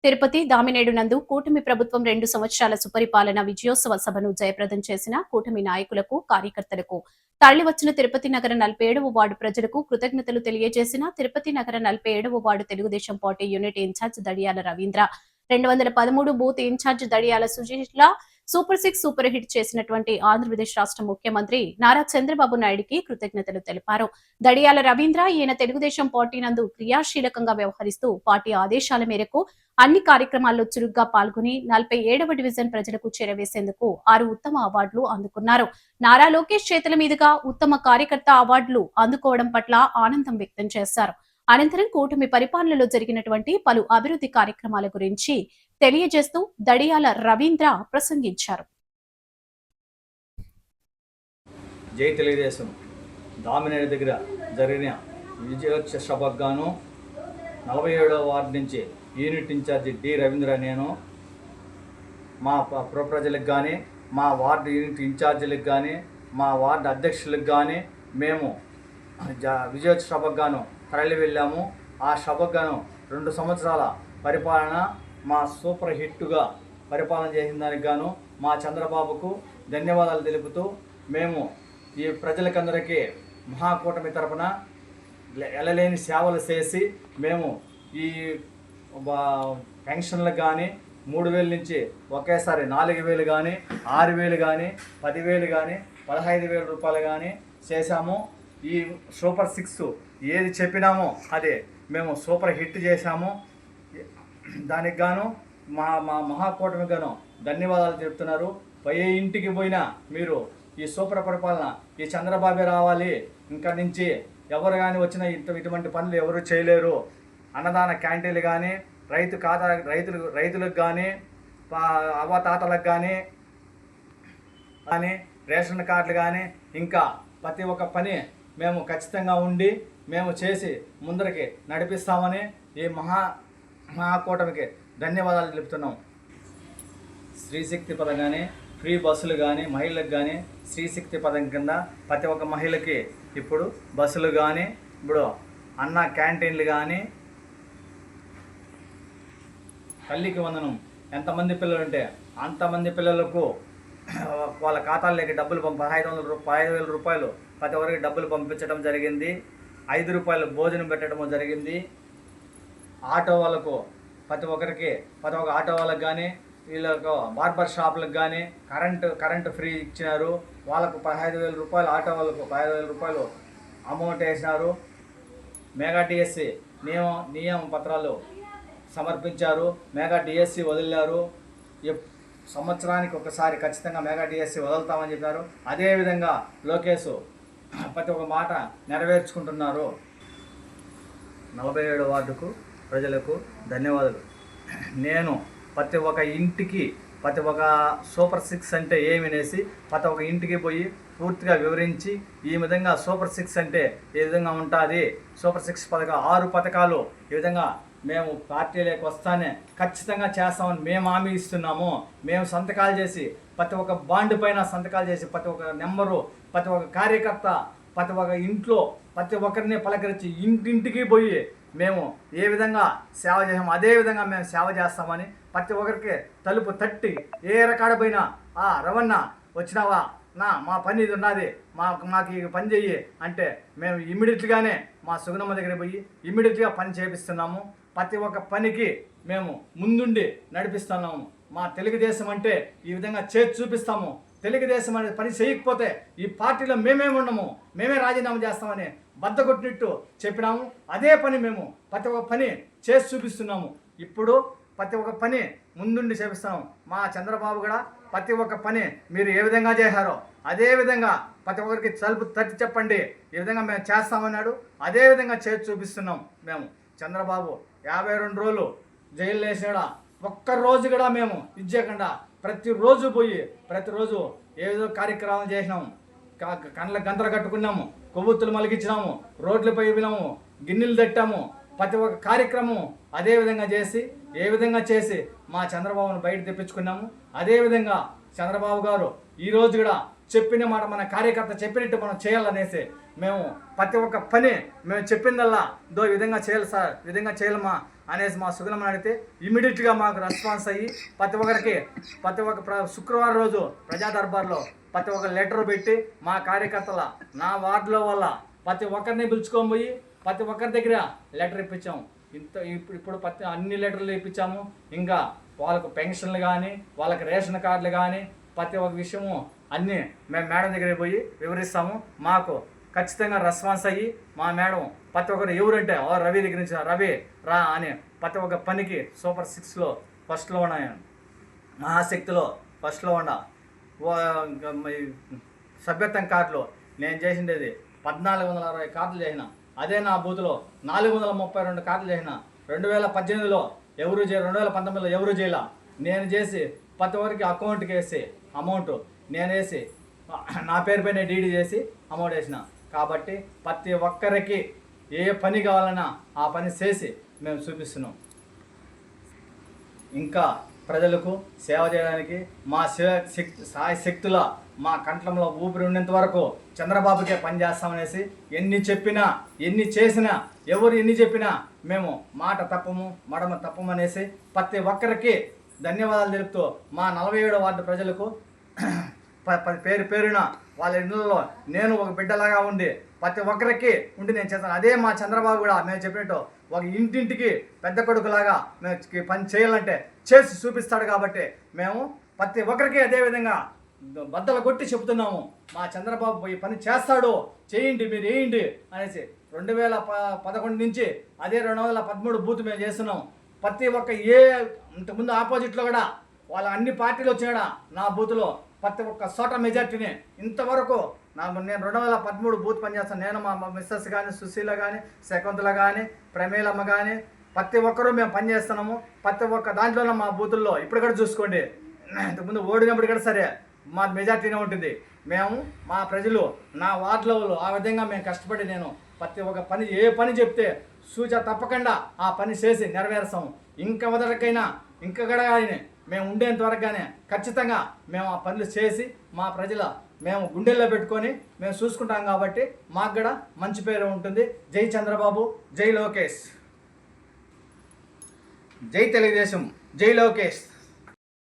తిరుపతి దామినేడు నందు కూటమి ప్రభుత్వం 2 సంవత్సరాల సుపరిపాలన విజయోత్సవ సభను జయప్రదం చేసిన కూటమి నాయకులకు, కార్యకర్తలకు తరలివచ్చిన తిరుపతి నగర 47వ వార్డు ప్రజలకు కృతజ్ఞతలు తెలియజేసిన తిరుపతి నగర 47వ ward Telugu Desam party unit incharge Dadiyala Ravindra, 213 booth incharge Dadiyala Sujeela super 6 super hit చేసినటువంటి ఆంధ్రప్రదేశ్ రాష్ట్ర ముఖ్యమంత్రి నారా చంద్రబాబు నాయుడికి కృతజ్ఞతలు తెలిపారు. దడియాల రవీంద్ర ఈయన తెలుగుదేశం పార్టీ నందు క్రియాశీలకంగా వ్యవహరిస్తూ పార్టీ ఆదేశాల మేరకు అన్ని కార్యక్రమాల్లో చురుగ్గా పాల్గొని 47వ డివిజన్ ప్రజలకు చేరవేసేందుకు 6 ఉత్తమ అవార్డులు అందుకున్నారు. నారా లోకేష్ చేతుల మీదుగా ఉత్తమ కార్యకర్త అవార్డులు అందుకోవడం పట్ల ఆనందం వ్యక్తం చేశారు. అనంతరం కూటమి పరిపాలనలో జరిగినటువంటి పలు అభివృద్ధి కార్యక్రమాల గురించి తెలియజేస్తూ దడియాల రవీంద్ర ప్రసంగించారు. జై తెలుగుదేశం దామినేడు దగ్గర జరిగిన విజయోత్సవ సభకు గాను 47వ వార్డు నుంచి యూనిట్ ఇన్ఛార్జి డి రవీంద్ర నేను మా ప్రజలకు కానీ, మా వార్డు యూనిట్ ఇన్ఛార్జీలకు కానీ, మా వార్డు అధ్యక్షులకు కానీ మేము విజయోత్సవ సభకు గాను తరలి వెళ్ళాము. ఆ సభకు గాను 2 సంవత్సరాల పరిపాలన మా సూపర్ హిట్గా పరిపాలన చేసిన దానికి గాను మా చంద్రబాబుకు ధన్యవాదాలు తెలుపుతూ మేము ఈ ప్రజలకందరికీ మహాకూటమి తరపున ఎలలేని సేవలు చేసి మేము ఈ పెన్షన్లకు కానీ 3,000 నుంచి ఒకేసారి 4,000 కానీ, 6,000 కానీ, 10,000 కానీ, 15,000 రూపాయలు కానీ చేశాము. ఈ సూపర్ 6 ఏది చెప్పినామో అదే మేము సూపర్ హిట్ చేశాము. దానికి గాను మా మహాకూటమి గాను ధన్యవాదాలు చెప్తున్నారు. ఏ ఇంటికి పోయినా మీరు ఈ సూపర్ పరిపాలన ఈ చంద్రబాబే రావాలి, ఇంకా నుంచి ఎవరు కానీ వచ్చినా ఇటువంటి పనులు ఎవరు చేయలేరు. అన్నదాన క్యాంటీన్లు కానీ, రైతులకు కానీ, అవ్వతాతలకు కానీ రేషన్ కార్డులు కానీ, ఇంకా ప్రతి ఒక్క పని మేము ఖచ్చితంగా ఉండి మేము చేసి ముందరికి నడిపిస్తామని ఈ మహాకూటమికి ధన్యవాదాలు తెలుపుతున్నాం. స్త్రీశక్తి పథకం కానీ, ఫ్రీ బస్సులు కానీ, మహిళలకు కానీ స్త్రీశక్తి పథకం కింద ప్రతి ఒక్క మహిళకి ఇప్పుడు బస్సులు కానీ, ఇప్పుడు అన్న క్యాంటీన్లు కానీ, తల్లికి వందనం ఎంతమంది పిల్లలు ఉంటే అంతమంది పిల్లలకు వాళ్ళ ఖాతాల్లోకి డబ్బులు 15,000 రూపాయలు ప్రతి ఒక్కరికి డబ్బులు పంపించడం జరిగింది. 5 రూపాయలు భోజనం పెట్టడం జరిగింది. ఆటో వాళ్ళకు ప్రతి ఒక్క ఆటో వాళ్ళకి కానీ, వీళ్ళకు బార్బర్ షాపులకు కానీ కరెంటు ఫ్రీ ఇచ్చినారు. వాళ్ళకు 15,000 రూపాయలు, ఆటో వాళ్ళకు 15,000 రూపాయలు అమౌంట్ వేసినారు. మెగా డిఎస్సి నియమ పత్రాలు సమర్పించారు. మెగా డిఎస్సి వదిలారు. సంవత్సరానికి ఒకసారి ఖచ్చితంగా మెగా డిఎస్సి వదులుతామని చెప్పారు. అదేవిధంగా లోకేష్ ప్రతి ఒక్క మాట నెరవేర్చుకుంటున్నారు. 47వ వార్డుకు ప్రజలకు ధన్యవాదాలు. నేను ప్రతి ఒక్క ఇంటికి ప్రతి ఒక్క సూపర్ 6 అంటే ఏమనేసి ప్రతి ఒక్క ఇంటికి పోయి పూర్తిగా వివరించి ఈ విధంగా సూపర్ 6 అంటే ఏ విధంగా ఉంటుంది, సూపర్ 6 పథకాలు 6 పథకాలు ఈ విధంగా మేము పార్టీలోకి వస్తానే ఖచ్చితంగా చేస్తామని మేము హామీ ఇస్తున్నాము. మేము సంతకాలు చేసి ప్రతి ఒక్క బాండ్ పైన సంతకాలు చేసి ప్రతి ఒక్క నెంబరు, ప్రతి ఒక్క కార్యకర్త, ప్రతి ఒక్క ఇంట్లో ప్రతి ఒక్కరిని పలకరించి ఇంటింటికి పోయి మేము ఏ విధంగా సేవ చేసాము అదే విధంగా మేము సేవ చేస్తామని ప్రతి ఒక్కరికి తలుపు తట్టి ఏ రకాడ పోయినా రవణ వచ్చినావా మా పని ఇది ఉన్నది, మాకు ఈ పని చెయ్యి అంటే మేము ఇమ్మీడియట్గానే మా సుగుణమ్మ దగ్గర పోయి ఇమ్మీడియట్గా పని చేపిస్తున్నాము. ప్రతి ఒక్క పనికి మేము ముందుండి నడిపిస్తున్నాము. మా తెలుగుదేశం అంటే ఈ విధంగా చేసి చూపిస్తాము. తెలుగుదేశం అనేది పని చేయకపోతే ఈ పార్టీలో మేమే ఉండము, మేమే రాజీనామా చేస్తామని బద్దకొట్టినట్టు చెప్పినాము. అదే పని మేము ప్రతి ఒక్క పని చేసి చూపిస్తున్నాము. ఇప్పుడు ప్రతి ఒక్క పని ముందుండి చేపిస్తున్నాము. మా చంద్రబాబు కూడా ప్రతి ఒక్క పని మీరు ఏ విధంగా చేశారో అదే విధంగా ప్రతి ఒక్కరికి తలుపు తట్టి చెప్పండి, ఈ విధంగా మేము చేస్తామన్నాడు. అదే విధంగా చేసి చూపిస్తున్నాం. మేము చంద్రబాబు 52 రోజులు జైలు వేసాడా, ఒక్కరోజు కూడా మేము ఇచ్చేయకుండా ప్రతిరోజు పోయి ప్రతిరోజు ఏదో కార్యక్రమాలు చేసినాము. కండ్ల గంతలు కట్టుకున్నాము, కొవ్వొత్తులు మలిగించినాము, రోడ్లపై వెళ్ళాము, గిన్నెలు తట్టాము. ప్రతి ఒక్క కార్యక్రమం అదే విధంగా చేసి ఏ విధంగా చేసి మా చంద్రబాబును బయట తెప్పించుకున్నాము. అదేవిధంగా చంద్రబాబు గారు ఈరోజు కూడా చెప్పిన మాట మన కార్యకర్త చెప్పినట్టు మనం చేయాలనేసి మేము ప్రతి ఒక్క పని మేము చెప్పిందల్లా ఈ విధంగా చేయాలి సార్, ఈ విధంగా చేయాలమ్మా అనేసి మా సుగుణమని అడిగితే ఇమీడియట్గా మాకు రెస్పాన్స్ అయ్యి ప్రతి ఒక్క శుక్రవారం రోజు ప్రజా దర్బార్లో ప్రతి ఒక్క లెటర్ పెట్టి మా కార్యకర్తల నా వార్డులో వల్ల ప్రతి ఒక్కరిని పిలుచుకొని పోయి ప్రతి ఒక్కరి దగ్గర లెటర్ ఇప్పించాము. ఇప్పుడు అన్ని లెటర్లు ఇప్పించాము. ఇంకా వాళ్ళకు పెన్షన్లు కానీ వాళ్ళకి రేషన్ కార్డులు కానీ ప్రతి ఒక్క విషయము అన్నీ మేము మేడం దగ్గరికి పోయి వివరిస్తాము. మాకు ఖచ్చితంగా రెస్పాన్స్ అయ్యి మా మేడం ప్రతి ఒక్కరు ఎవరంటే రవి దగ్గర నుంచి రవి రా అని ప్రతి ఒక్క పనికి సూపర్ 6లో ఫస్ట్లో ఉన్నాయి, మహాశక్తిలో ఫస్ట్లో ఉన్న సభ్యత్వం కార్డులో నేను చేసిండేది 1460 కార్డులు చేసిన. అదే నా బూత్లో 432 కార్డులు చేసిన. 2018లో ఎవరు 2019లో ఎవరు చేయాల నేను చేసి ప్రతి ఒక్కరికి అకౌంట్కి వేసి అమౌంట్ నేను వేసి నా పేరు పైన డీడీ చేసి అమౌంట్ వేసిన. కాబట్టి ప్రతి ఒక్కరికి ఏ పని కావాలన్నా ఆ పని చేసి మేము చూపిస్తున్నాం. ఇంకా ప్రజలకు సేవ చేయడానికి మా శక్తుల మా కంఠంలో ఊపిరి ఉన్నంత వరకు చంద్రబాబుకే పనిచేస్తామనేసి ఎన్ని చెప్పినా ఎన్ని చేసినా ఎవరు ఎన్ని చెప్పినా మేము మాట తప్పము మడమ తప్పమనేసి ప్రతి ఒక్కరికి ధన్యవాదాలు తెలుపుతూ మా 47వ వార్డు ప్రజలకు పేరున వాళ్ళ ఇళ్ళలో నేను ఒక బిడ్డలాగా ఉండి ప్రతి ఒక్కరికి ఉండి నేను చేస్తాను. అదే మా చంద్రబాబు కూడా మేము చెప్పినట్టు ఒక ఇంటింటికి పెద్ద కొడుకులాగా మేము పని చేయాలంటే చేసి చూపిస్తాడు. కాబట్టి మేము ప్రతి ఒక్కరికి అదేవిధంగా బద్దలు కొట్టి చెప్తున్నాము. మా చంద్రబాబు ఈ పని చేస్తాడు, చేయండి మీరు వేయండి అనేసి 2011 నుంచి అదే 2013 బూత్ మేము చేస్తున్నాం. ప్రతి ఒక్క ఇంతకుముందు ఆపోజిట్లో కూడా వాళ్ళ అన్ని పార్టీలు వచ్చినాడా నా బూత్లో ప్రతి ఒక్క చోట మెజార్టీని ఇంతవరకు నేను 2013 బూత్ పనిచేస్తాను. నేను మా మిస్సెస్ కానీ సుశీల కానీ శకుంతల కానీ ప్రమేలమ్మ కానీ ప్రతి ఒక్కరూ మేము పనిచేస్తున్నాము. ప్రతి ఒక్క దాంట్లోనే మా బూతుల్లో ఇప్పుడు కూడా చూసుకోండి, ఇంతకుముందు ఓడినప్పుడు కూడా సరే మా మెజార్టీనే ఉంటుంది. మేము మా ప్రజలు నా వార్డులో ఆ విధంగా మేము కష్టపడి నేను ప్రతి ఒక్క పని ఏ పని చెప్తే సూచన తప్పకుండా ఆ పని చేసి నెరవేరుస్తాము. ఇంకా మొదటికైనా ఇంకా కూడా కానీ మేము ఉండేంత వరకు కానీ ఖచ్చితంగా మేము ఆ పనులు చేసి మా ప్రజల మేము గుండెల్లో పెట్టుకొని మేము చూసుకుంటాం. కాబట్టి మాకు కూడా మంచి పేరు ఉంటుంది. జై చంద్రబాబు, జై లోకేష్, జై తెలుగుదేశం, జై లోకేష్.